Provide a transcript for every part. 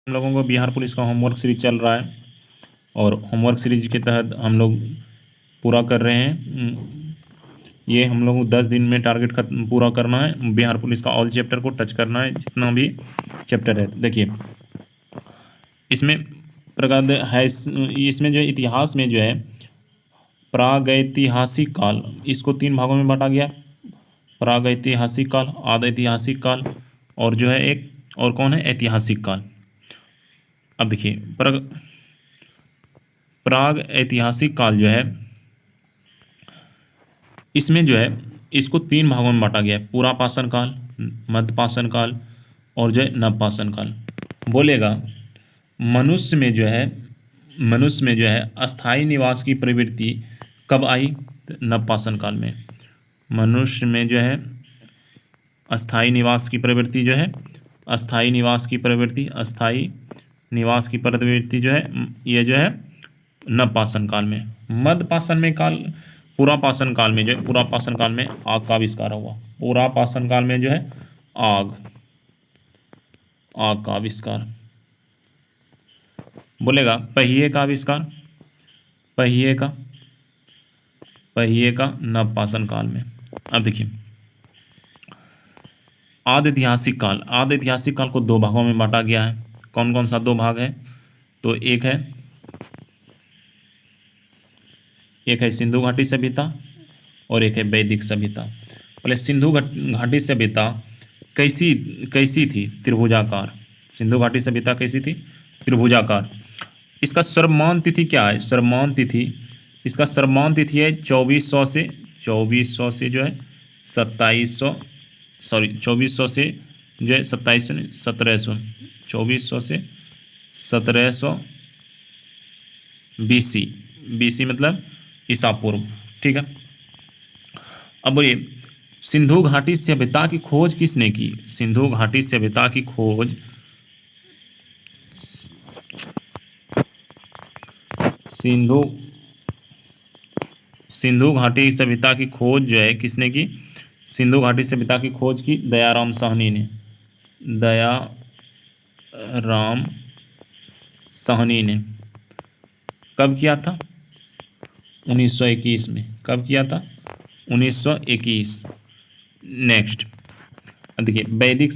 हम लोगों को बिहार पुलिस का होमवर्क सीरीज चल रहा है और होमवर्क सीरीज के तहत हम लोग पूरा कर रहे हैं। ये हम लोग 10 दिन में टारगेट पूरा करना है। बिहार पुलिस का ऑल चैप्टर को टच करना है, जितना भी चैप्टर है। देखिए इसमें प्रकार है, इसमें जो इतिहास में जो है प्रागैतिहासिक काल, इसको 3 भागों में बांटा गया। प्रागैतिहासिक काल, आद ऐतिहासिक काल और जो है एक और कौन है, ऐतिहासिक काल। अब देखिए प्राग ऐतिहासिक काल जो है, इसमें जो है इसको 3 भागों में बांटा गया है। पूरा पाषाण काल, मध्य पाषाण काल और जो है नवपाषाण काल। बोलेगा मनुष्य में जो है अस्थाई निवास की प्रवृत्ति कब आई? नवपाषाण काल में। मनुष्य में जो है अस्थाई निवास की प्रवृत्ति जो है, अस्थाई निवास की प्रवृत्ति जो है, ये जो है नवपाषाण काल में। मध्य पाषाण में काल, पूरा पाषाण काल में जो है, पूरा पाषाण काल में आग का आविष्कार हुआ। पूरा पाषाण काल में जो है आग का आविष्कार। बोलेगा पहिए का आविष्कार, पहिए का नवपाषाण काल में। अब देखिए आदि ऐतिहासिक काल को 2 भागों में बांटा गया है। कौन कौन सा 2 भाग है? तो एक है सिंधु घाटी सभ्यता और एक है वैदिक सभ्यता। बोले सिंधु घाटी सभ्यता कैसी थी? त्रिभुजाकार। सिंधु घाटी सभ्यता कैसी थी? त्रिभुजाकार। इसका सर्वमान्य तिथि क्या है? इसका सर्वमान्य तिथि है 2400 से जो है 2700, सॉरी 2400 से जो है 2700 नहीं 1700, 2400 से 1700 BC मतलब ईसा पूर्व। ठीक है। अब बोलिए सिंधु घाटी सभ्यता की खोज किसने की? सिंधु घाटी सभ्यता की खोज सिंधु घाटी सभ्यता की खोज जो है किसने की? सिंधु घाटी सभ्यता की खोज की दयाराम साहनी ने। कब किया था? 1921 में। कब किया था? 1921। नेक्स्ट देखिए वैदिक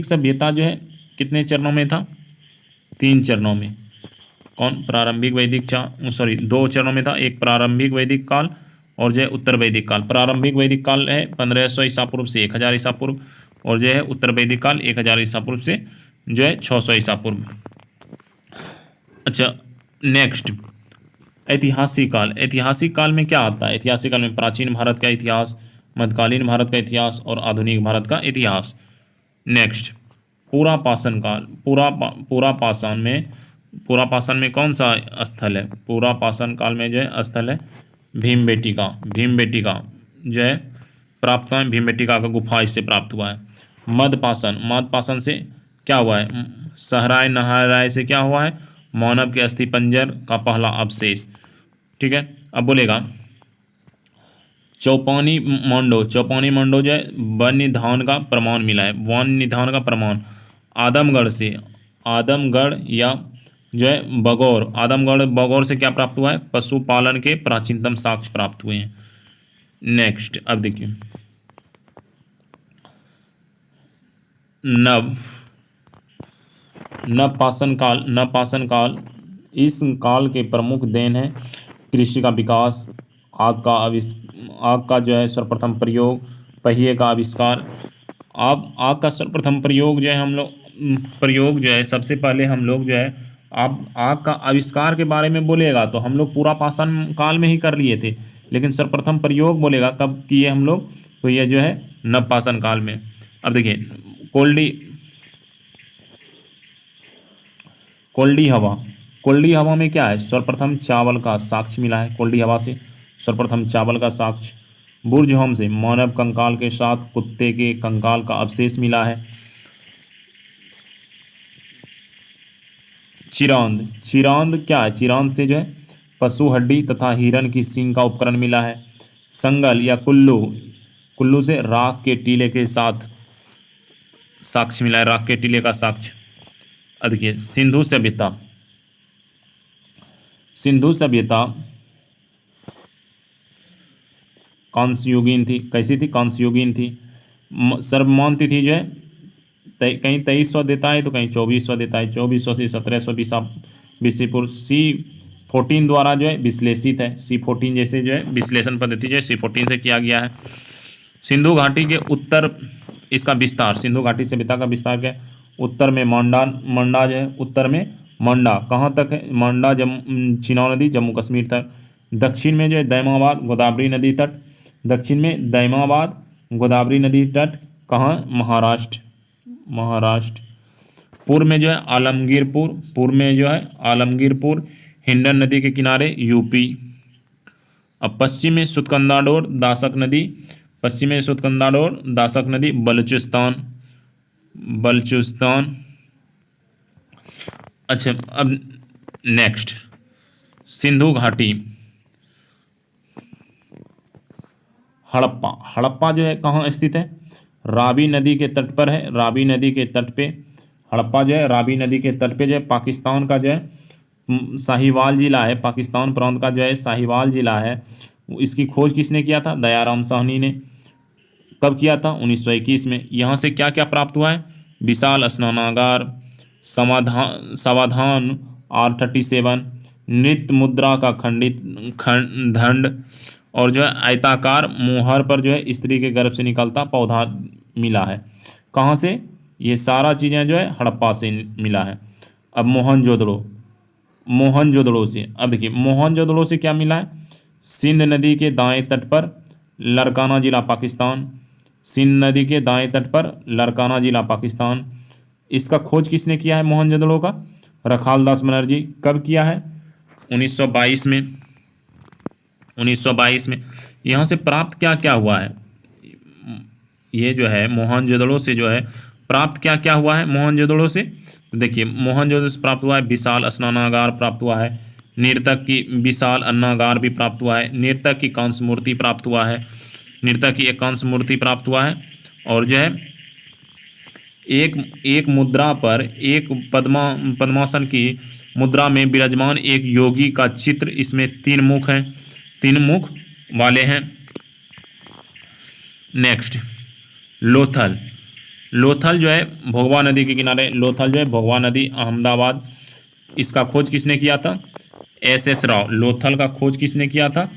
सभ्यता जो है कितने चरणों में था? 3 चरणों में। कौन? प्रारंभिक वैदिक 2 चरणों में था। एक प्रारंभिक वैदिक काल और जो है उत्तर वैदिक काल। प्रारंभिक वैदिक काल है 1500 ईसा पूर्व से 1000 ईसा पूर्व और जो है उत्तर वैदिक काल 1000 ईसा पूर्व से जो है 600 ईसा पूर्व। अच्छा नेक्स्ट ऐतिहासिक काल में क्या आता है? ऐतिहासिक काल में प्राचीन भारत का इतिहास, मध्यकालीन भारत का इतिहास और आधुनिक भारत का इतिहास। नेक्स्ट पूरा पाषाण काल। पूरा पाषाण में कौन सा स्थल है? पूरा पाषाण काल में जो है स्थल है भीमबेटका जो है प्राप्त हुआ है। भीमबेटका का गुफा इससे प्राप्त हुआ है। मध्य पाषाण से क्या हुआ है? सहराय नहाराय से क्या हुआ है? मानव के अस्थि पंजर का पहला अवशेष। ठीक है। अब बोलेगा चौपानी मांडो जो है वन निधान का प्रमाण मिला है। वन निधान का प्रमाण आदमगढ़ या जो है बगौर से क्या प्राप्त हुआ है? पशुपालन के प्राचीनतम साक्ष्य प्राप्त हुए हैं। नेक्स्ट अब देखिए नवपाषाण काल। इस काल के प्रमुख देन है कृषि का विकास, आग का जो है सर्वप्रथम प्रयोग, पहिए का आविष्कार। आग का सर्वप्रथम प्रयोग जो है सबसे पहले हम लोग जो है आग का आविष्कार के बारे में बोलेगा तो हम लोग पूरा पाषाण काल में ही कर लिए थे, लेकिन सर्वप्रथम प्रयोग बोलेगा कब किए हम लोग? तो ये जो है नवपाषाण काल में। अब देखिए कोल्डी हवा में क्या है? सर्वप्रथम चावल का साक्ष्य मिला है। कोल्डी हवा से सर्वप्रथम चावल का साक्ष्य। बुर्जहोम से मानव कंकाल के साथ कुत्ते के कंकाल का अवशेष मिला है। चिरांद क्या है? चिरांद से जो है पशु हड्डी तथा हिरण की सींग का उपकरण मिला है। संगल या कुल्लू से राख के टीले के साथ साक्ष्य मिला है। राख के टीले का साक्ष्य। अब देखिए सिंधु सभ्यता, सिंधु सभ्यता कांस्ययुगीन थी। कैसी थी? कांस्ययुगीन थी। सर्वमौन तिथि जो है कहीं 2300 देता है तो कहीं 2400 देता है। 2400 से 1700 बीसी पूर्व। C14 द्वारा जो है विश्लेषित है। C14 जैसे जो है विश्लेषण पद्धति जो है C14 से किया गया है। सिंधु घाटी के उत्तर, इसका विस्तार, सिंधु घाटी सभ्यता का विस्तार क्या है? उत्तर में मंडा, मंडा जो है उत्तर में मंडा कहाँ तक है? मंडा चिनाब नदी जम्मू कश्मीर तक। दक्षिण में जो है दैमाबाद गोदावरी नदी तट। दक्षिण में दैमाबाद गोदावरी नदी तट कहाँ? महाराष्ट्र, महाराष्ट्र। पूर्व में जो है आलमगीरपुर, पूर्व में जो है आलमगीरपुर हिंडन नदी के किनारे यूपी। अब पश्चिम में सुतकंदाडोर दासक नदी, पश्चिम में सुतकंदाडोर दासक नदी बलूचिस्तान, बलूचिस्तान। अच्छा अब नेक्स्ट सिंधु घाटी, हड़प्पा। हड़प्पा जो है कहाँ स्थित है? रावी नदी के तट पर है। रावी नदी के तट पे हड़प्पा जो है रावी नदी के तट पे जो है पाकिस्तान का जो है साहिवाल जिला है, पाकिस्तान प्रांत का जो है साहिवाल जिला है। इसकी खोज किसने किया था? दयाराम साहनी ने। कब किया था? 1921 में। यहाँ से क्या क्या प्राप्त हुआ है? विशाल स्नानागार, समाधान R37, नृत्य मुद्रा का खंडित दंड, और जो है आयताकार मुहर पर जो है स्त्री के गर्भ से निकलता पौधा मिला है। कहाँ से? ये सारा चीज़ें जो है हड़प्पा से मिला है। अब मोहनजोदड़ो, मोहनजोदड़ो से, अब देखिए मोहनजोदड़ो से क्या मिला है? सिंध नदी के दाएं तट पर लड़काना जिला पाकिस्तान, सिंध नदी के दाएं तट पर लड़काना जिला पाकिस्तान। इसका खोज किसने किया है मोहनजोदड़ो का? रखाल दास बनर्जी। कब किया है? 1922 में, 1922 में। यहाँ से प्राप्त क्या क्या हुआ है? ये जो है मोहनजोदड़ो से जो है प्राप्त क्या क्या हुआ है मोहनजोदड़ो से? तो देखिए मोहनजोदड़ो से प्राप्त हुआ है विशाल स्नानागार प्राप्त हुआ है, नर्तक की विशाल अन्नागार भी प्राप्त हुआ है, नर्तक की कांस्य मूर्ति प्राप्त हुआ है, नर्तक की एक कांस्य मूर्ति प्राप्त हुआ है, और जो है एक मुद्रा पर एक पद्मासन की मुद्रा में विराजमान एक योगी का चित्र, इसमें 3 मुख हैं, 3 मुख वाले हैं। नेक्स्ट लोथल, लोथल जो है भोगवा नदी के किनारे, लोथल जो है भोगवा नदी अहमदाबाद। इसका खोज किसने किया था? SS राव। लोथल का खोज किसने किया था?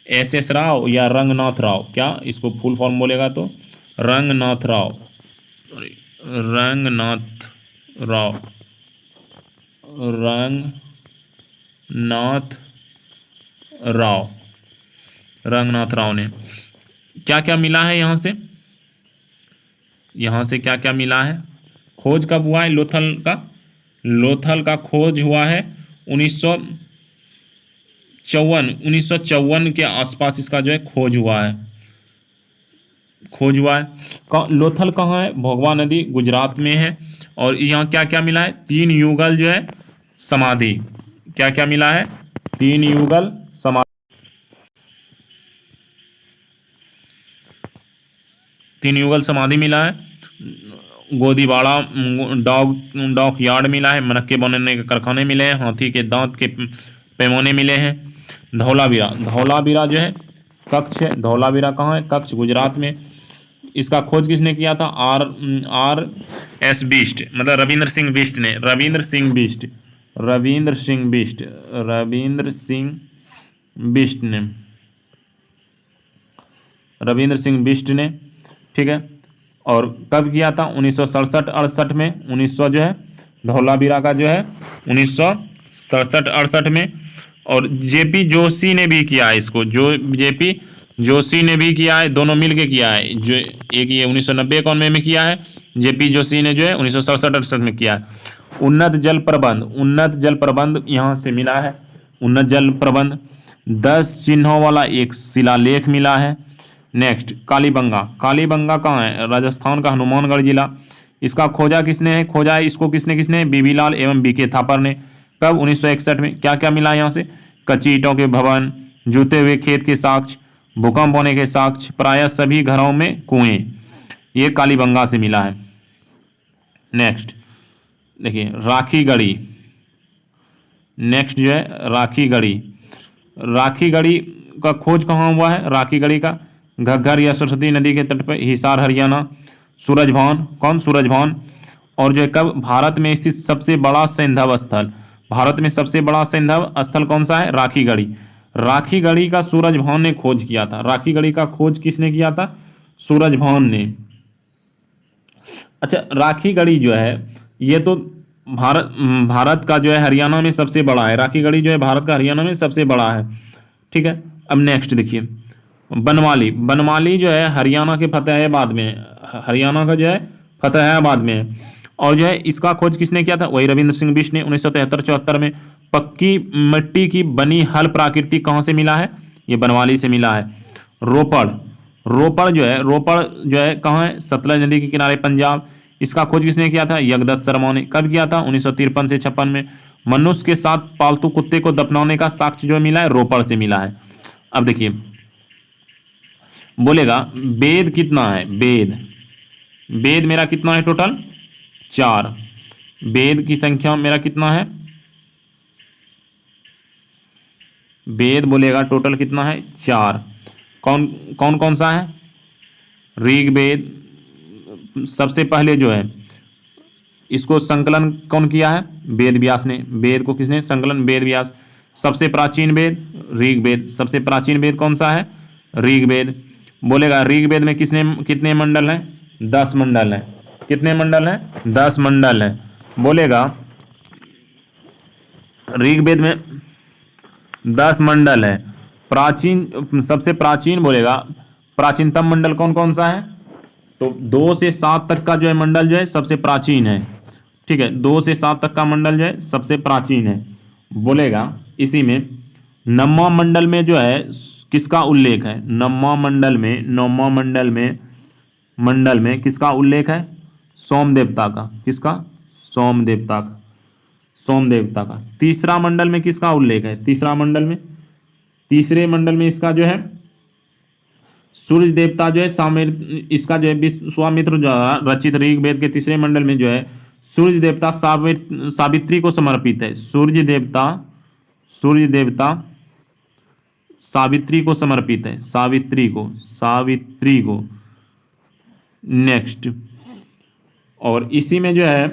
SS राव या रंगनाथ राव। क्या इसको फुल फॉर्म बोलेगा तो रंगनाथ राव, रंगनाथ राव, रंगनाथ राव, रंगनाथ राव ने। क्या क्या मिला है यहाँ से? यहाँ से क्या क्या मिला है? खोज कब हुआ है लोथल का? लोथल का खोज हुआ है 1954 के आसपास इसका जो है खोज हुआ है, खोज हुआ है। लोथल कहाँ है? भोगवा नदी गुजरात में है। और यहाँ क्या क्या मिला है? 3 युगल जो है समाधि। क्या क्या मिला है? 3 युगल समाधि, 3 युगल समाधि मिला है। गोदीवाड़ा डॉक यार्ड मिला है। मटके बनाने के कारखाने मिले हैं। हाथी के दांत के पैमाने मिले हैं। धौलावीरा, धौलावीरा जो है कच्छ है। धौलावीरा कहाँ है? कच्छ गुजरात में। इसका खोज किसने किया था? R.S. बिष्ट, मतलब रविंद्र सिंह बिष्ट ने, रविंद्र सिंह बिष्ट, रविंद्र सिंह बिष्ट, रविंद्र सिंह बिष्ट ने, रविंद्र सिंह बिष्ट ने, ठीक है। और कब किया था? 1967-68 में। 1900 जो है धौलावीरा का जो है 1967-68 में। और JP जोशी ने भी किया है इसको, जो JP जोशी ने भी किया है, दोनों मिलके किया है। जो एक ये 1990-91 में किया है, JP जोशी ने जो है 1967-68 में किया है। उन्नत जल प्रबंध, उन्नत जल प्रबंध यहाँ से मिला है। उन्नत जल प्रबंध 10 चिन्हों वाला एक शिलालेख मिला है। नेक्स्ट कालीबंगा, कालीबंगा कहाँ है? राजस्थान का हनुमानगढ़ जिला। इसका खोजा किसने है? खोजा है इसको किसने किसने? बीबी लाल एवं BK थापर ने। कब? 1961 में। क्या क्या मिला यहाँ से? कच्ची ईंटों के भवन, जूते हुए खेत के साक्ष्य, भूकंप होने के साक्ष्य, प्रायः सभी घरों में कुएं। ये कालीबंगा से मिला है। नेक्स्ट देखिए राखी गढ़ी, नेक्स्ट जो है राखी गढ़ी। राखी गढ़ी का खोज कहाँ हुआ है? राखी गढ़ी का घग्गर या सरस्वती नदी के तट पर, हिसार हरियाणा। सूरजभान, कौन? सूरजभान। और जो है कब? भारत में स्थित सबसे बड़ा सैंधव स्थल, भारत में सबसे बड़ा सैंधव स्थल कौन सा है? राखी गढ़ी। राखी गढ़ी का सूरजभान ने खोज किया था। राखी गढ़ी का खोज किसने किया था? सूरजभान ने। अच्छा, राखी गढ़ी जो है ये तो भारत का जो है हरियाणा में सबसे बड़ा है। राखी गढ़ी जो है भारत का हरियाणा में सबसे बड़ा है। ठीक है, अब नेक्स्ट देखिए बनवाली। बनवाली जो है हरियाणा के फतेहाबाद में, हरियाणा का जो है फतेहाबाद में है। और जो है इसका खोज किसने किया था? वही रविंद्र सिंह बिष्ट ने 1973-74 में। पक्की मिट्टी की बनी हल प्राकृति कहाँ से मिला है? ये बनवाली से मिला है। रोपड़, रोपड़ जो है कहाँ है? सतलज नदी के किनारे, पंजाब। इसका खोज किसने किया था? यगदत्त शर्मा ने। कब किया था? 1953 से 56 में। मनुष्य के साथ पालतू कुत्ते को दफनाने का साक्ष्य जो मिला है रोपड़ से मिला है। अब देखिए बोलेगा वेद कितना है? वेद, वेद मेरा कितना है टोटल? 4। वेद की संख्या मेरा कितना है? वेद बोलेगा टोटल कितना है? 4। कौन कौन कौन सा है? ऋग्वेद सबसे पहले जो है इसको संकलन कौन किया है? वेद व्यास ने। वेद को किसने संकलन? वेद व्यास। सबसे प्राचीन वेद ऋग्वेद। सबसे प्राचीन वेद कौन सा है? ऋग्वेद। बोलेगा ऋग्वेद में कितने मंडल हैं? 10 मंडल हैं। कितने मंडल हैं? 10 मंडल हैं। बोलेगा ऋग्वेद में 10 मंडल है। प्राचीन, सबसे प्राचीन बोलेगा प्राचीनतम मंडल कौन कौन सा है? तो 2 से 7 तक का जो है मंडल जो है सबसे प्राचीन है। ठीक है, 2 से 7 तक का मंडल जो है सबसे प्राचीन है। बोलेगा इसी में नवमा मंडल में जो है किसका उल्लेख है? नवमा मंडल में किसका उल्लेख है? सोम देवता का। किसका? सोम देवता का। सोम देवता का। तीसरा मंडल में किसका उल्लेख है? तीसरे मंडल में इसका जो है सूर्य देवता जो है इसका जो है विश्वामित्र द्वारा रचित ऋग्वेद के तीसरे मंडल में जो है सूर्य देवता सावित्री को समर्पित है। सूर्य देवता सावित्री को समर्पित है। सावित्री को। नेक्स्ट, और इसी में जो है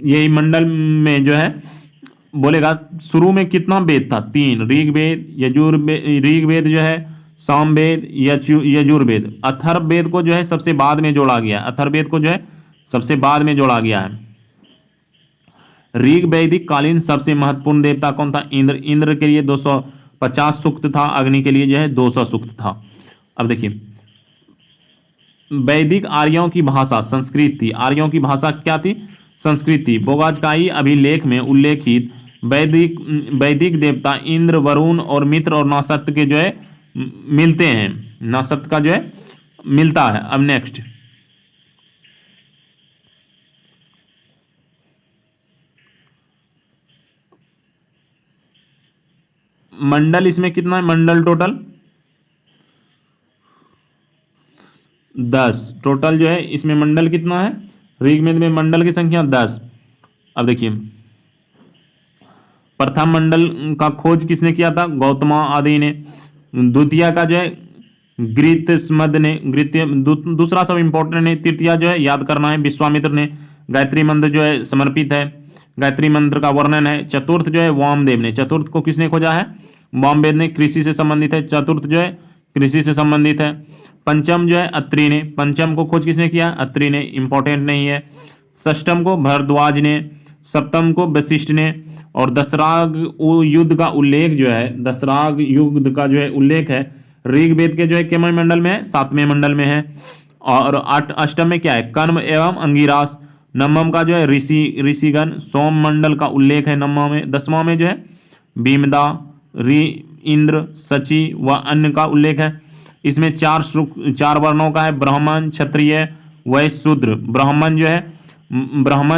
यही मंडल में जो है बोलेगा शुरू में कितना वेद था? 3। ऋग्वेद जो है, सामवेद, यजुर्वेद। अथर्ववेद को जो है सबसे बाद में जोड़ा गया। अथर्ववेद को जो है सबसे बाद में जोड़ा गया है। ऋग वैदिक कालीन सबसे महत्वपूर्ण देवता कौन था? इंद्र। इंद्र के लिए 250 सूक्त था, अग्नि के लिए जो है 200 सूक्त था। अब देखिए वैदिक आर्यों की भाषा संस्कृत थी। आर्यों की भाषा क्या थी? संस्कृत थी। बोगाजकाई अभिलेख में उल्लेखित वैदिक देवता इंद्र, वरुण और मित्र और नासत्य के जो है मिलते हैं। नासत्य का जो है मिलता है। अब नेक्स्ट, मंडल इसमें कितना है? मंडल टोटल 10। टोटल जो है इसमें मंडल कितना है? ऋग्वेद में मंडल की संख्या 10। अब देखिए प्रथम मंडल का खोज किसने किया था? गौतमा आदि ने। द्वितीय का जो है गृत्समद ने। दूसरा सब इंपॉर्टेंट है। तृतीय जो है याद करना है, विश्वामित्र ने। गायत्री मंत्र जो है समर्पित है, गायत्री मंत्र का वर्णन है। चतुर्थ जो है वामदेव ने। चतुर्थ को किसने खोजा है? वामवेद ने। कृषि से संबंधित है। चतुर्थ जो है कृषि से संबंधित है। पंचम जो है अत्रि ने। पंचम को खोज किसने किया? अत्रि ने। इंपॉर्टेंट नहीं है। षष्टम को भरद्वाज ने। सप्तम को वशिष्ठ ने। और दशराग युद्ध का उल्लेख जो है, दशराग युद्ध का जो है उल्लेख है ऋग्वेद के जो है कितवें मंडल में है? 7वें मंडल में है। और अष्टम में क्या है? कर्म एवं अंगिरास। नवम का जो है ऋषिगण। सोम मंडल का उल्लेख है नवमा में। 10वां में जो है भीमदा, इंद्र, शची व अन्य का उल्लेख है। इसमें 4 वर्णों का है, ब्राह्मण, क्षत्रिय, वैश्य, शूद्र। ब्राह्मण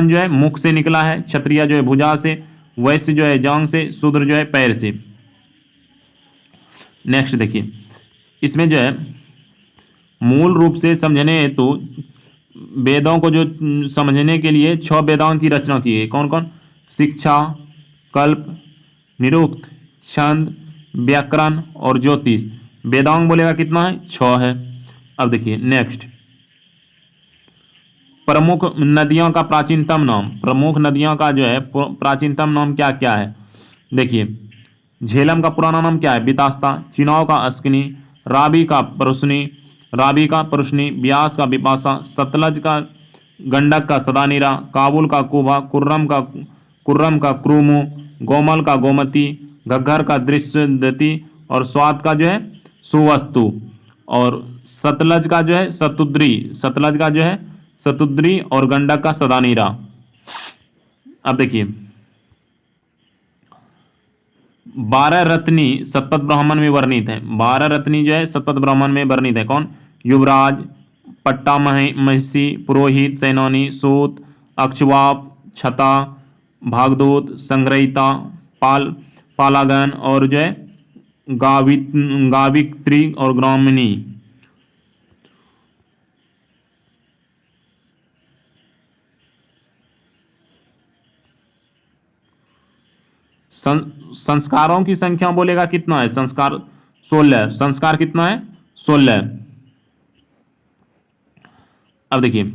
जो है मुख से निकला है, क्षत्रिय जो है भुजा से, वैश्य जो है जांग से, शूद्र जो है पैर से। नेक्स्ट देखिए इसमें जो है मूल रूप से समझने हेतु वेदों को जो समझने के लिए 6 वेदांग की रचना की है। कौन कौन? शिक्षा, कल्प, निरुक्त, छंद, व्याकरण और ज्योतिष। वेदांग बोलेगा कितना है? 6 है। अब देखिए नेक्स्ट, प्रमुख नदियों का प्राचीनतम नाम। प्रमुख नदियों का जो है प्राचीनतम नाम क्या क्या है? देखिए, झेलम का पुराना नाम क्या है? बितास्ता। चिनाव का अस्किनी, रावी का परुशनी, ब्यास का बिपाशा, सतलज का गंडक का सदानीरा, काबुल का कुबा, कुर्रम का क्रूमु, गोमल का गोमती, घग्घर का दृश्यदती और स्वात का जो है सुवस्तु, और सतलज का जो है सतुद्री और गंडक का सदानीरा। अब देखिए, 12 रत्नी शतपथ ब्राह्मण में वर्णित है। 12 रत्नी जो है शतपथ ब्राह्मण में वर्णित है। कौन? युवराज, पट्टा महिषी, पुरोहित, सेनानी, सूत, अक्षवाप, छता, भागदूत, संग्रहिता, पालागन और जो है गावित्री और ग्रामिणी। संस्कारों की संख्या बोलेगा कितना है? संस्कार 16। संस्कार कितना है? 16। अब देखिए,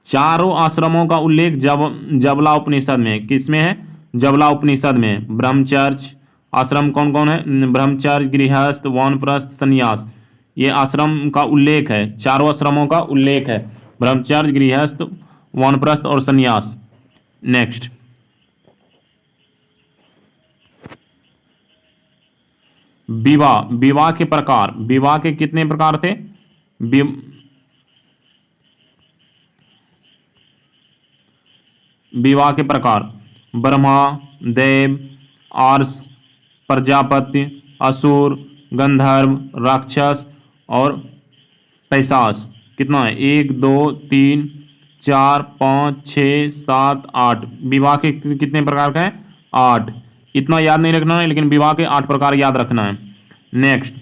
चारों आश्रमों का उल्लेख जबला उपनिषद में। किसमें है? जबला उपनिषद में। ब्रह्मचर्य आश्रम कौन कौन है? ब्रह्मचर्य, गृहस्थ, वानप्रस्थ, संन्यास। ये आश्रम का उल्लेख है। चारों आश्रमों का उल्लेख है, ब्रह्मचर्य, गृहस्थ, वानप्रस्थ और संन्यास। नेक्स्ट, विवाह के प्रकार। विवाह के कितने प्रकार थे? विवाह के प्रकार: ब्रह्मा, देव, आर्ष, प्रजापति, असुर, गंधर्व, राक्षस और पैशाच। कितना है? 1 2 3 4 5 6 7 8। विवाह के कितने प्रकार का है? 8। इतना याद नहीं रखना है, लेकिन विवाह के 8 प्रकार याद रखना है। नेक्स्ट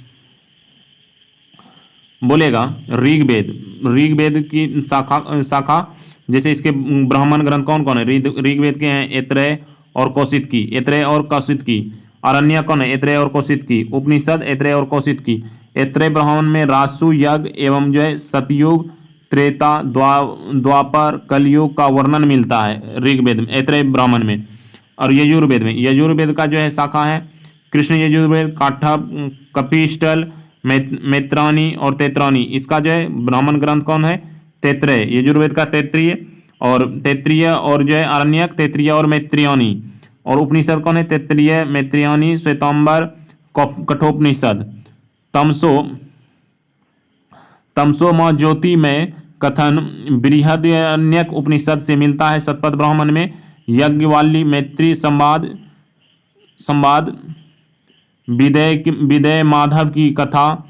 बोलेगा ऋग्वेद। ऋग्वेद की शाखा जैसे इसके ब्राह्मण ग्रंथ कौन कौन है? ऋग्वेद के हैं ऐत्रेय और कौशितकी। अरण्यक कौन है? ऐत्रेय और कौशितकी। उपनिषद ऐत्रेय और कौशितकी। ऐत्रेय ब्राह्मण में राजसु, यज्ञ एवं जो है सतयुग, त्रेता, द्वापर, कलयुग का वर्णन मिलता है ऋग्वेद में, ऐत्रेय ब्राह्मण में। और यजुर्वेद का जो है शाखा है कृष्ण यजुर्वेद, काठप, कपिस्टल, मैत्रानी और तैत्रानी। इसका जो है ब्राह्मण ग्रंथ कौन है? तैत्रेय। यजुर्वेद का तैत्रीय और जो है अरण्यक, तैत्रीय और मैत्रियानी। और उपनिषद कौन है? तैत्रीय, मैत्रियानी, श्वेतांबर, कठोपनिषद। तमसो मां ज्योति में कथन बृहदारण्यक उपनिषद से मिलता है। शतपथ ब्राह्मण में यज्ञवाली, मैत्री, संवाद, विदय माधव की कथा।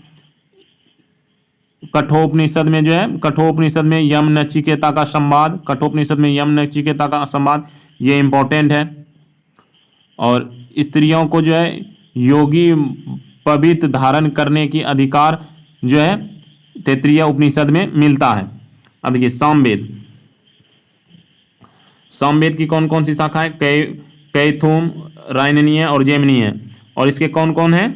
कठोपनिषद में जो है कठोपनिषद में यम नचिकेता का संवाद। ये इंपॉर्टेंट है। और स्त्रियों को जो है योगी पवित्र धारण करने की अधिकार जो है तैत्रीय उपनिषद में मिलता है। अब देखिए सामवेद की कौन कौन सी शाखा है? कैथुम, रायननीय और जैमिनीय। और इसके कौन कौन है?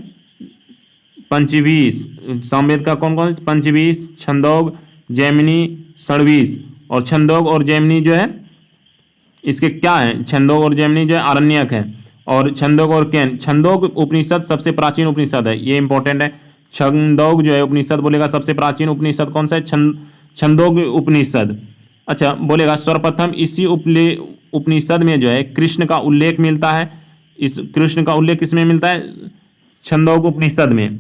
पंचवीस। सामवेद का कौन कौन? पंचवीस, छंदोग, जैमिनी, षड्वीस। और छंदोग और जैमिनी जो है इसके क्या है? छंदोग और जैमिनी जो है आरण्यक है। और छंदोग और केन। छंदोग उपनिषद सबसे प्राचीन उपनिषद है, ये इंपॉर्टेंट है। छंदोग जो है उपनिषद बोलेगा सबसे प्राचीन उपनिषद कौन सा है? छंदोग उपनिषद। अच्छा बोलेगा सर्वप्रथम इसी उपनिषद में जो है कृष्ण का उल्लेख मिलता है। इस कृष्ण का उल्लेख किसमें मिलता है? छंदोग उपनिषद में।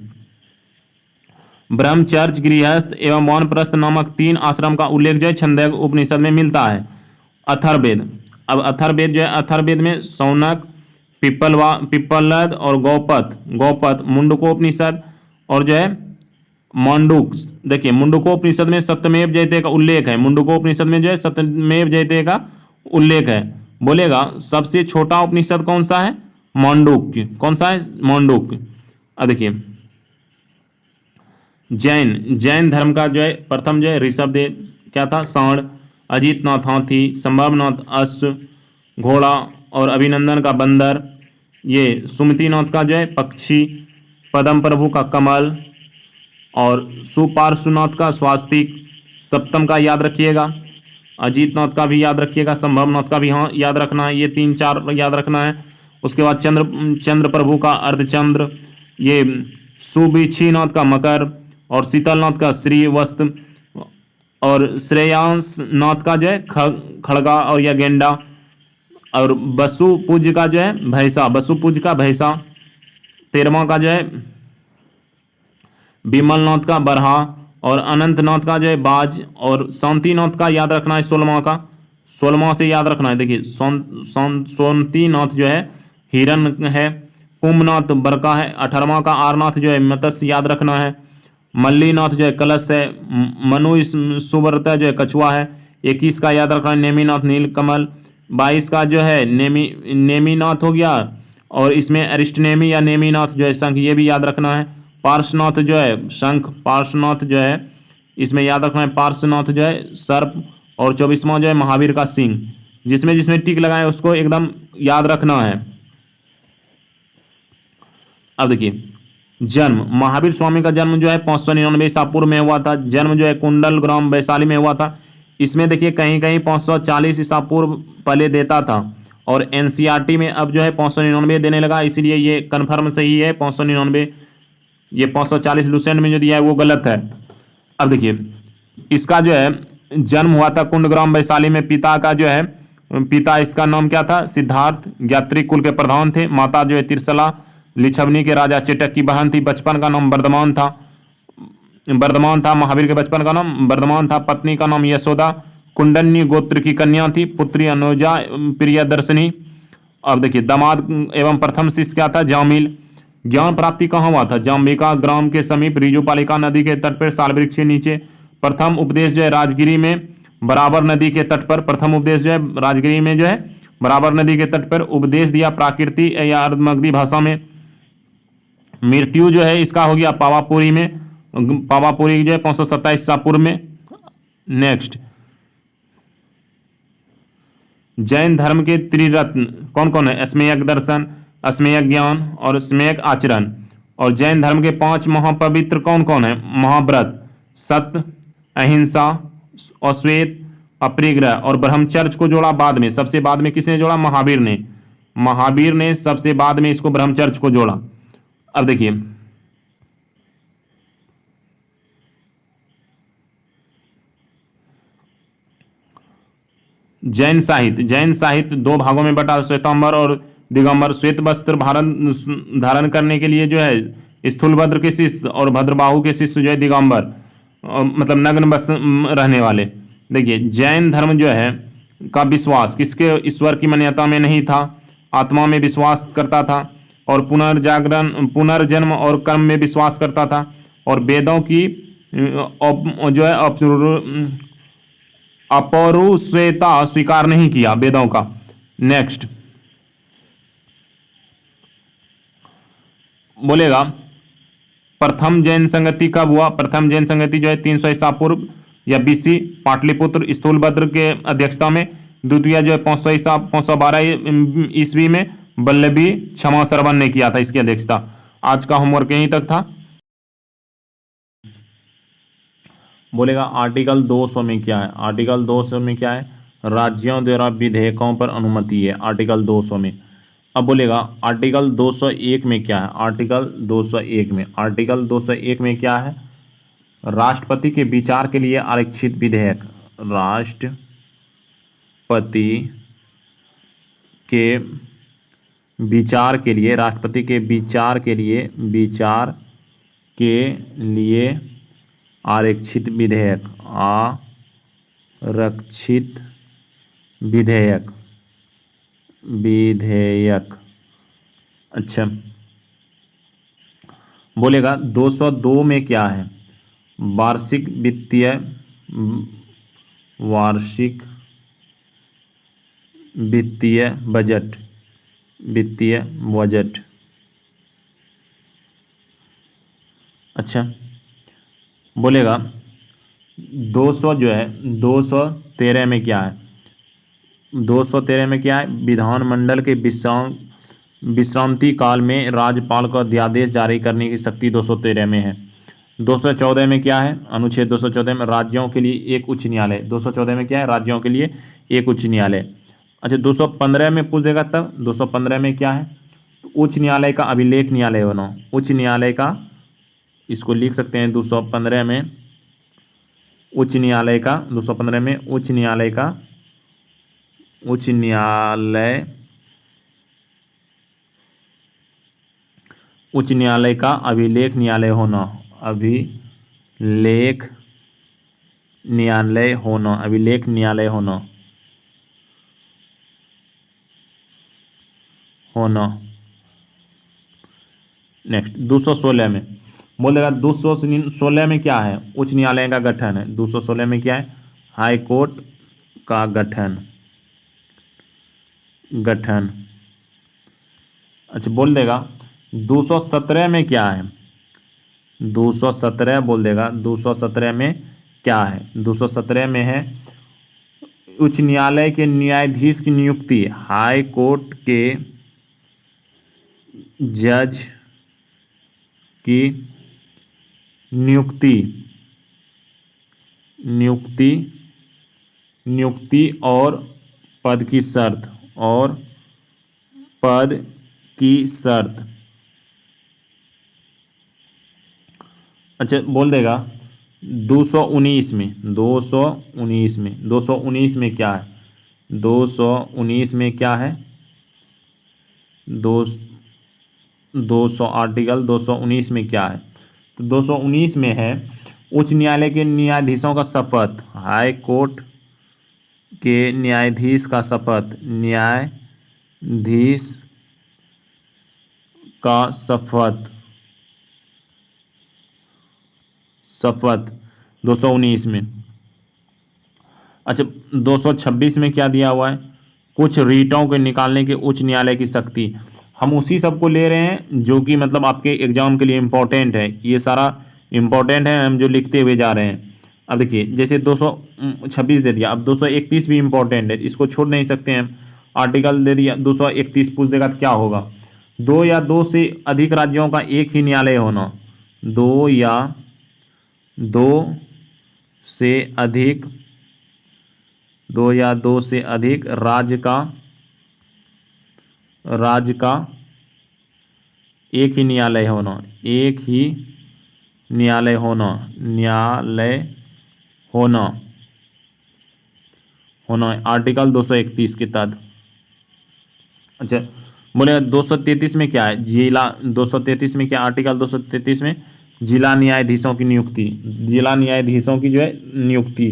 ब्रह्मचर्य, गृहस्थ एवं वानप्रस्थ नामक 3 आश्रम का उल्लेख जो है छंदोग उपनिषद में मिलता है। अथर्ववेद। अब अथर्ववेद जो है अथर्ववेद में शौनक, पिप्पलद और गौपत, मुंडकोपनिषद और जो है मांडुक। देखिए मुंडकोपनिषद में सत्यमेव जयते का उल्लेख है। मुंडकोपनिषद में जो है सत्यमेव जयते का उल्लेख है। बोलेगा सबसे छोटा उपनिषद कौन सा है? मांडुक। कौन सा है? मांडुक। अब देखिए जैन धर्म का जो है प्रथम जो है ऋषभदेव क्या था, सांड। अजीतनाथ हाथी, संभवनाथ अश्व घोड़ा और अभिनंदन का बंदर। ये सुमतिनाथ का जो है पक्षी, पद्म प्रभु का कमल और सुपार्श्वनाथ का स्वास्तिक। सप्तम का याद रखिएगा, अजीतनाथ का भी याद रखिएगा, संभवनाथ का भी हाँ याद रखना है, ये 3 4 याद रखना है। उसके बाद चंद्र प्रभु का अर्धचंद्र, ये सुबिछीनाथ का मकर और शीतलनाथ का श्रीवस्त्र और श्रेयांश नाथ का जो है खड़गा और या गेंडा और बसु पूज्य का जो है भैंसा, बसु पूज्य का भैंसा। 13वां का जो है विमलनाथ का बरहा और अनंतनाथ का जो है बाज और शांतिनाथ का याद रखना है 16वां का, 16वां से याद रखना है। देखिए शांतिनाथ जो है हिरण है, कुंभनाथ बरका है, 18वां का आरनाथ जो है मत्स्य याद रखना है, मल्लीनाथ जो है कलश है, मनु सुव्रत जो है कछुआ है, 21 का याद रखना है नेमीनाथ नीलकमल, 22 का जो है नेमीनाथ हो गया और इसमें अरिष्टनेमी या नेमीनाथ जो है शंख, ये भी याद रखना है। पार्श्वनाथ जो है शंख, पार्श्वनाथ जो है इसमें याद रखना है, पार्श्वनाथ जो है सर्प और 24वां जो है महावीर का सिंह। जिसमें जिसमें टिक लगाए उसको एकदम याद रखना है। अब देखिए जन्म, महावीर स्वामी का जन्म जो है 599 ईसा पूर्व में हुआ था। जन्म जो है कुंडल ग्राम वैशाली में हुआ था। इसमें देखिए कहीं कहीं 540 ईसा पूर्व पहले देता था और एनसीईआरटी में अब जो है 599 देने लगा, इसीलिए ये कन्फर्म सही है 599। ये 540 लुसेंट में जो दिया है वो गलत है। अब देखिए इसका जो है जन्म हुआ था कुंडग्राम वैशाली में। पिता का जो है, पिता इसका नाम क्या था, सिद्धार्थ, ज्ञात्री कुल के प्रधान थे। माता जो है तिरसला लिच्छवनी के राजा चेटक की बहन थी। बचपन का नाम वर्धमान था, वर्धमान था। महावीर के बचपन का नाम वर्धमान था। पत्नी का नाम यशोदा कुंडन्य गोत्र की कन्या थी। पुत्री अनुजा प्रियदर्शनी। अब देखिए दामाद एवं प्रथम शिष्य क्या था, जामिल। ज्ञान प्राप्ति कहाँ हुआ था, जाम्बिका ग्राम के समीप रिजुपालिका नदी के तट पर साल वृक्ष के नीचे। प्रथम उपदेश जो है राजगिरी में बराबर नदी के तट पर। प्रथम उपदेश जो है राजगिरी में जो है बराबर नदी के तट पर उपदेश दिया प्राकृति या अर्धमगधी भाषा में। मृत्यु जो है इसका हो गया पावापुरी में, पावापुरी जो है 527 ईसा पूर्व में। नेक्स्ट जैन धर्म के त्रिरत्न कौन कौन है, अस्मेयक दर्शन, अस्मेयक ज्ञान और स्मेयक आचरण। और जैन धर्म के 5 महापवित्र कौन कौन है, महाव्रत, सत्य, अहिंसा, अश्वेत, अपरिग्रह और ब्रह्मचर्य को जोड़ा बाद में। सबसे बाद में किसने जोड़ा, महावीर ने। महावीर ने सबसे बाद में इसको ब्रह्मचर्य को जोड़ा। अब देखिए जैन साहित्य, जैन साहित्य 2 भागों में बटा, श्वेतांबर और दिगंबर। श्वेत वस्त्र धारण करने के लिए जो है स्थूलभद्र के शिष्य और भद्रबाहु के शिष्य जो है दिगंबर, मतलब नग्न बस रहने वाले। देखिए जैन धर्म जो है का विश्वास किसके, ईश्वर की मान्यता में नहीं था, आत्मा में विश्वास करता था और पुनर्जागरण, पुनर्जन्म और कर्म में विश्वास करता था और वेदों की जो है अपौरुषेयता स्वीकार नहीं किया वेदों का। नेक्स्ट बोलेगा प्रथम जैन संगति कब हुआ। प्रथम जैन संगति जो है 300 ईसा पूर्व या बीसी पाटलिपुत्र स्थूलभद्र के अध्यक्षता में। द्वितीय जो है 500 ईसा 512 ईस्वी में वल्लभी क्षमा श्रवण ने किया था इसकी अध्यक्षता। आज का होमवर्क यहीं तक था। बोलेगा आर्टिकल 200 में क्या है, आर्टिकल 200 में क्या है, राज्यों द्वारा विधेयकों पर अनुमति है आर्टिकल 200 में। अब बोलेगा आर्टिकल 201 में क्या है, आर्टिकल 201 में, आर्टिकल 201 में क्या है, राष्ट्रपति के विचार के लिए आरक्षित विधेयक। राष्ट्रपति के विचार के लिए, राष्ट्रपति के विचार के लिए, विचार के लिए आरक्षित विधेयक, आरक्षित विधेयक, विधेयक। अच्छा बोलेगा 202 में क्या है, वार्षिक वित्तीय, वार्षिक वित्तीय बजट, वित्तीय बजट। बोलेगा 200 जो है 213 में क्या है, 213 में क्या है, विधानमंडल के विश्रांति काल में राज्यपाल को अध्यादेश जारी करने की शक्ति 213 में है। 214 में क्या है, अनुच्छेद 214 में राज्यों के लिए एक उच्च न्यायालय, 214 में क्या है, राज्यों के लिए एक उच्च न्यायालय। अच्छा 215 में पूछ देगा तब, 215 में क्या है, उच्च न्यायालय का अभिलेख न्यायालय होना, उच्च न्यायालय का, इसको लिख सकते हैं 215 में उच्च न्यायालय का, 215 में उच्च न्यायालय का, उच्च न्यायालय, उच्च न्यायालय का अभिलेख न्यायालय होना, अभिलेख न्यायालय होना, अभिलेख न्यायालय होना होना। नेक्स्ट 216 में बोलेगा, 216 में क्या है, उच्च न्यायालय का गठन है, 216 में क्या है, हाई कोर्ट का गठन, गठन। अच्छा बोल देगा 217 में क्या है, 217 बोल देगा, 217 में क्या है, 217 में है उच्च न्यायालय के न्यायाधीश की नियुक्ति हाई कोर्ट के जज की नियुक्ति, नियुक्ति, नियुक्ति और पद की शर्त, और पद की शर्त। अच्छा बोल देगा 219 में, 219 में, 219 में क्या है, 219 में क्या है, 200 आर्टिकल 219 में क्या है, तो 219 में है उच्च न्यायालय के न्यायाधीशों का शपथ, हाई कोर्ट के न्यायाधीश का शपथ, न्यायाधीश का शपथ, शपथ 219 में। अच्छा 226 में क्या दिया हुआ है, कुछ रीटों को निकालने के उच्च न्यायालय की शक्ति। हम उसी सब को ले रहे हैं जो कि मतलब आपके एग्जाम के लिए इम्पोर्टेंट है, ये सारा इम्पोर्टेंट है, हम जो लिखते हुए जा रहे हैं। अब देखिए जैसे 226 दे दिया, अब 231 भी इम्पोर्टेंट है, इसको छोड़ नहीं सकते हैं। आर्टिकल दे दिया 231, पूछ देगा तो क्या होगा, दो या दो से अधिक राज्यों का एक ही न्यायालय होना, दो या दो से अधिक, दो या दो से अधिक राज्य का एक ही न्यायालय होना, एक ही न्यायालय होना, न्यायालय होना, होना आर्टिकल 231 के तहत। अच्छा बोले 233 में क्या है, जिला, 233 में क्या, आर्टिकल 233 में जिला न्यायाधीशों की नियुक्ति, जिला न्यायाधीशों की जो है नियुक्ति।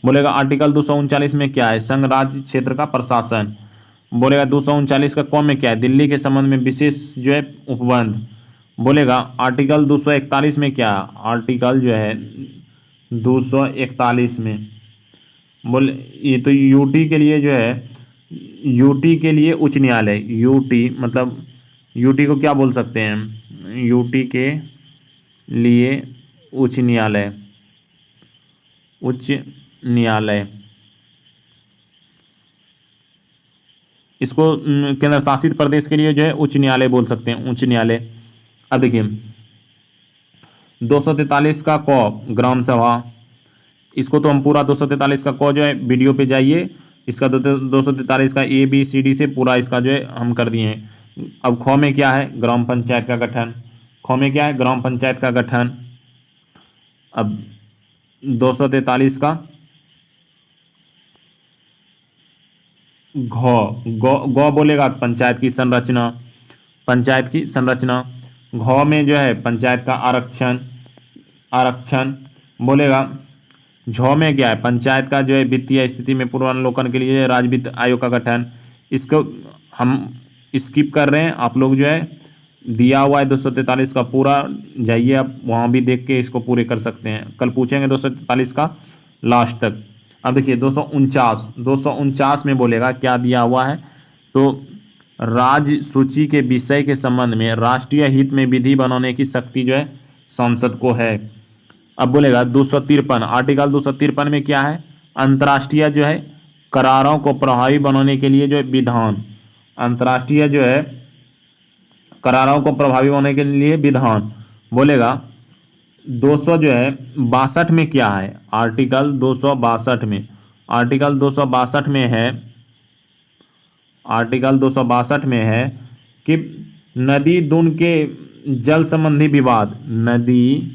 बोलेगा आर्टिकल 239 में क्या है, संघ राज्य क्षेत्र का प्रशासन। बोलेगा 239 का कौन में क्या है, दिल्ली के संबंध में विशेष जो है उपबंध। बोलेगा आर्टिकल 241 में क्या है, आर्टिकल जो है 241 में, बोले ये तो यूटी के लिए जो है, यूटी के लिए उच्च न्यायालय, यूटी मतलब यूटी को क्या बोल सकते हैं, यूटी के लिए उच्च न्यायालय, उच्च न्यायालय, इसको केंद्र शासित प्रदेश के लिए जो है उच्च न्यायालय बोल सकते हैं, उच्च न्यायालय। अब देखिए 243 का क ग्राम सभा, इसको तो हम पूरा 243 का क जो है वीडियो पे जाइए, इसका 243 का ए बी सी डी से पूरा इसका जो है हम कर दिए हैं। अब ख में क्या है, ग्राम पंचायत का गठन, ख में क्या है, ग्राम पंचायत का गठन। अब 243 का गौ बोलेगा पंचायत की संरचना, पंचायत की संरचना। घ में जो है पंचायत का आरक्षण, आरक्षण। बोलेगा झ में क्या है, पंचायत का जो है वित्तीय स्थिति में पूर्वावलोकन के लिए राज्य वित्त आयोग का गठन। इसको हम स्किप कर रहे हैं, आप लोग जो है दिया हुआ है 243 का पूरा, जाइए आप वहाँ भी देख के इसको पूरे कर सकते हैं, कल पूछेंगे 243 का लास्ट तक। अब देखिए 249 में बोलेगा क्या दिया हुआ है, तो राज्य सूची के विषय के संबंध में राष्ट्रीय हित में विधि बनाने की शक्ति जो है संसद को है। अब बोलेगा 253, आर्टिकल 253 में क्या है, अंतर्राष्ट्रीय जो है करारों को प्रभावी बनाने के लिए जो है विधान, अंतर्राष्ट्रीय जो है करारों को प्रभावी बनाने के लिए विधान। बोलेगा 200 जो है 62 में क्या है, आर्टिकल 262 में, आर्टिकल 262 में है, आर्टिकल 262 में है कि नदी दून के जल संबंधी विवाद, नदी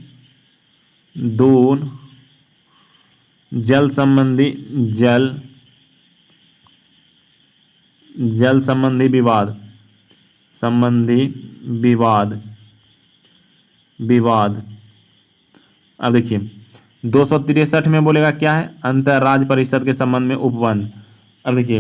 दून जल संबंधी जल संबंधी विवाद, संबंधी विवाद विवाद। अब देखिए 263 में बोलेगा क्या है, अंतर्राज्य परिषद के संबंध में उपबंध। अब देखिए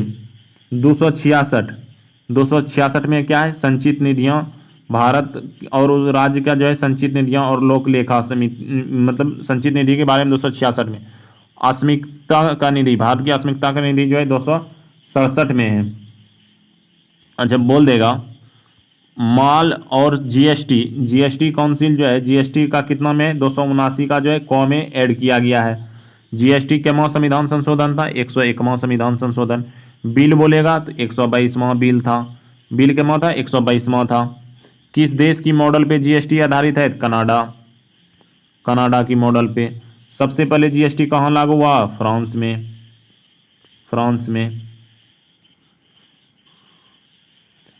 266 में क्या है, संचित निधियां, भारत और उस राज्य का जो है संचित निधियां और लोक लेखा समिति, मतलब संचित निधि के बारे में 266 में। आस्मिकता का निधि, भारत की आस्मिकता का निधि जो है 267 में है। अच्छा बोल देगा माल और जीएसटी, जीएसटी काउंसिल जो है जीएसटी का कितना में 279 का जो है क में ऐड किया गया है। जीएसटी के संविधान संशोधन था 101वां संविधान संशोधन। बिल बोलेगा तो 122वां बिल था, बिल के था 122वां था। किस देश की मॉडल पे जीएसटी आधारित है, कनाडा, कनाडा की मॉडल पे। सबसे पहले जीएसटी कहाँ लागू हुआ, फ्रांस में, फ्रांस में।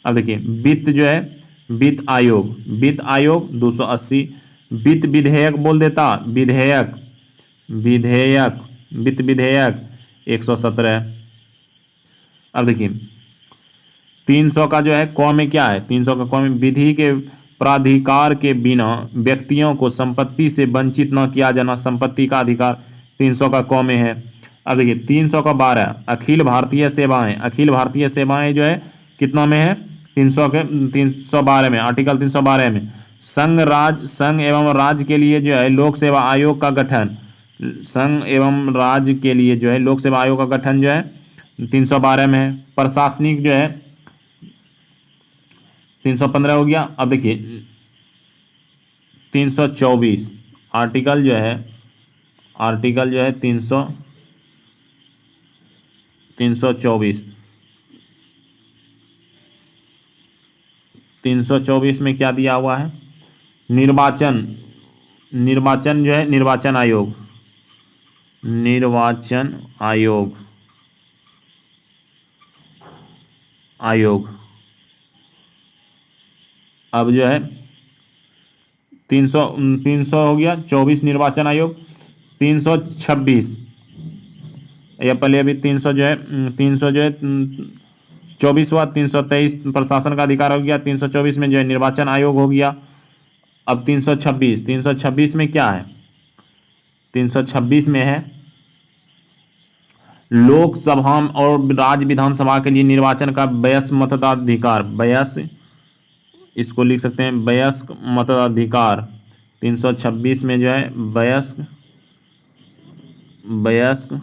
अब देखिए वित्त जो है, वित्त आयोग, वित्त आयोग 280। वित्त विधेयक बोल देता, विधेयक, विधेयक, वित्त विधेयक 117। अब देखिए 300 का जो है क में क्या है, 300 का क में विधि के प्राधिकार के बिना व्यक्तियों को संपत्ति से वंचित न किया जाना, संपत्ति का अधिकार 300 का क में है। अब देखिए 300 का 12 अखिल भारतीय सेवाएं, अखिल भारतीय सेवाएं जो है कितना में है, 312 में, आर्टिकल 312 में। संघ एवं राज्य के लिए जो है लोक सेवा आयोग का गठन, संघ एवं राज्य के लिए जो है लोक सेवा आयोग का गठन जो है 312 में है। प्रशासनिक जो है 315 हो गया। अब देखिए 324 आर्टिकल जो है, आर्टिकल जो है 324 में क्या दिया हुआ है, निर्वाचन, निर्वाचन जो है निर्वाचन आयोग, निर्वाचन आयोग, आयोग। अब जो है 300 हो गया, 24 निर्वाचन आयोग। 326 या पहले अभी 300 जो है 24 हुआ, 323 प्रशासन का अधिकार हो गया, 324 में जो है निर्वाचन आयोग हो गया। अब 326 में क्या है, 326 में है लोकसभा और राज्य विधानसभा के लिए निर्वाचन का वयस्क मताधिकार, वयस्क, इसको लिख सकते हैं वयस्क मताधिकार। 326 में जो है वयस्क, वयस्क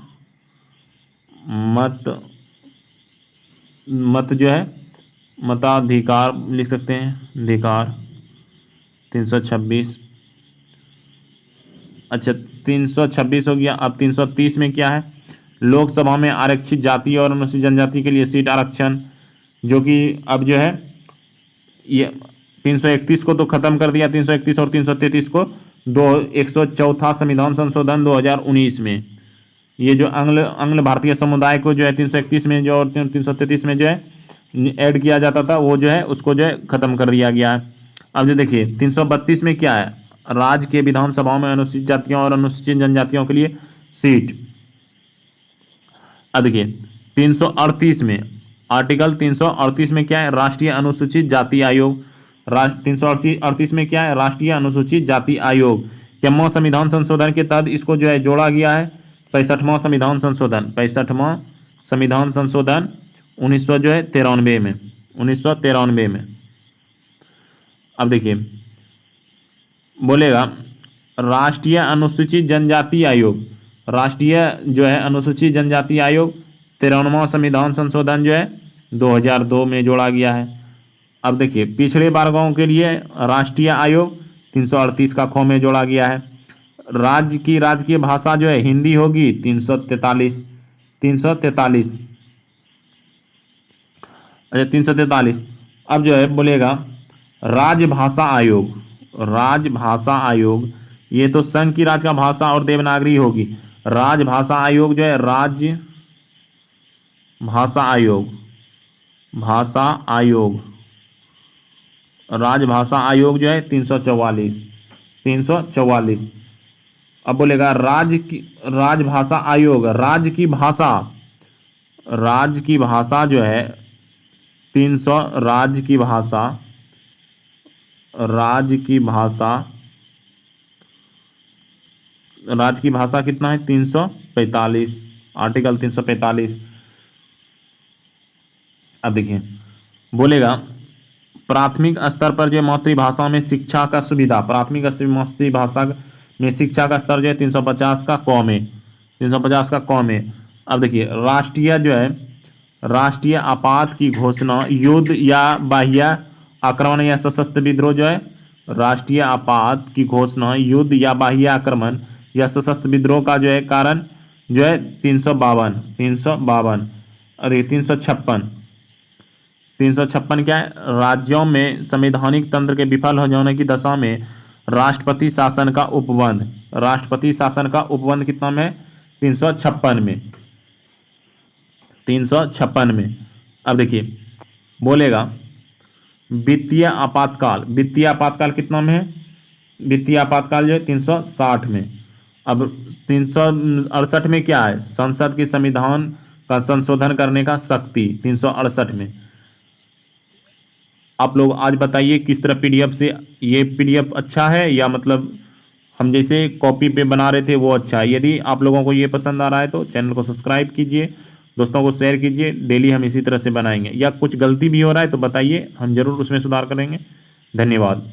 मत जो है मताधिकार लिख सकते हैं, अधिकार 326। अच्छा 326 हो गया। अब 330 में क्या है, लोकसभा में आरक्षित जाति और अनुसूचित जनजाति के लिए सीट आरक्षण, जो कि अब जो है ये 331 को तो खत्म कर दिया, 331 और 333 को 104वां संविधान संशोधन 2019 में। ये जो अंग्ल भारतीय समुदाय को जो है 331 में जो और 333 में जो है ऐड किया जाता था, वो जो है उसको जो है खत्म कर दिया गया है। अब जो देखिए 332 में क्या है, राज्य के विधानसभाओं में अनुसूचित जातियों और अनुसूचित जनजातियों के लिए सीट। अब देखिए 338 में, आर्टिकल 338 में क्या है, राष्ट्रीय अनुसूचित जाति आयोग। 338 में क्या है, राष्ट्रीय अनुसूचित जाति आयोग। क्या संविधान संशोधन के तहत इसको जो है जोड़ा गया है, 65वां संविधान संशोधन, 65वां संविधान संशोधन 1993 में, 1993 में। अब देखिए बोलेगा राष्ट्रीय अनुसूचित जनजाति आयोग, राष्ट्रीय जो है अनुसूचित जनजाति आयोग 93वां संविधान संशोधन जो है 2002 में जोड़ा गया है। अब देखिए पिछड़े वर्गों के लिए राष्ट्रीय आयोग 338 का ख में जोड़ा गया है। राज्य की राजकीय भाषा जो है हिंदी होगी 343। 343। अच्छा 343। अब जो है बोलेगा राजभाषा आयोग। राजभाषा आयोग, ये तो संघ की राज का भाषा और देवनागरी होगी। राजभाषा आयोग जो है राज्य भाषा आयोग, भाषा आयोग, राजभाषा आयोग जो है 344। 344। अब बोलेगा राज्य की राजभाषा आयोग, राज्य की भाषा, राज्य की भाषा जो है 300, राज्य की भाषा, राज्य की भाषा, राज्य की भाषा कितना है 345, आर्टिकल 345। अब देखिए बोलेगा प्राथमिक स्तर पर जो मातृभाषा में शिक्षा का सुविधा, प्राथमिक स्तर मातृभाषा में शिक्षा का स्तर जो है 350 का कम है, 350 का कम है। अब देखिए राष्ट्रीय जो है, राष्ट्रीय आपात की घोषणा युद्ध या बाह्य आक्रमण या सशस्त्र विद्रोह जो है, राष्ट्रीय आपात की घोषणा युद्ध या बाह्य आक्रमण या सशस्त्र विद्रोह का जो है कारण जो है 352। 352। अरे 356। 356 क्या है, राज्यों में संवैधानिक तंत्र के विफल हो जाने की दशा में राष्ट्रपति शासन का उपबंध, राष्ट्रपति शासन का उपबंध कितना में 356 में, 356 में। अब देखिए बोलेगा वित्तीय आपातकाल, वित्तीय आपातकाल कितना में है, वित्तीय आपातकाल जो है 360 में। अब 368 में क्या है, संसद के संविधान का संशोधन करने का शक्ति 368 में। आप लोग आज बताइए किस तरह पीडीएफ से, ये पीडीएफ अच्छा है या मतलब हम जैसे कॉपी पे बना रहे थे वो अच्छा है। यदि आप लोगों को ये पसंद आ रहा है तो चैनल को सब्सक्राइब कीजिए, दोस्तों को शेयर कीजिए, डेली हम इसी तरह से बनाएंगे। या कुछ गलती भी हो रहा है तो बताइए, हम जरूर उसमें सुधार करेंगे। धन्यवाद।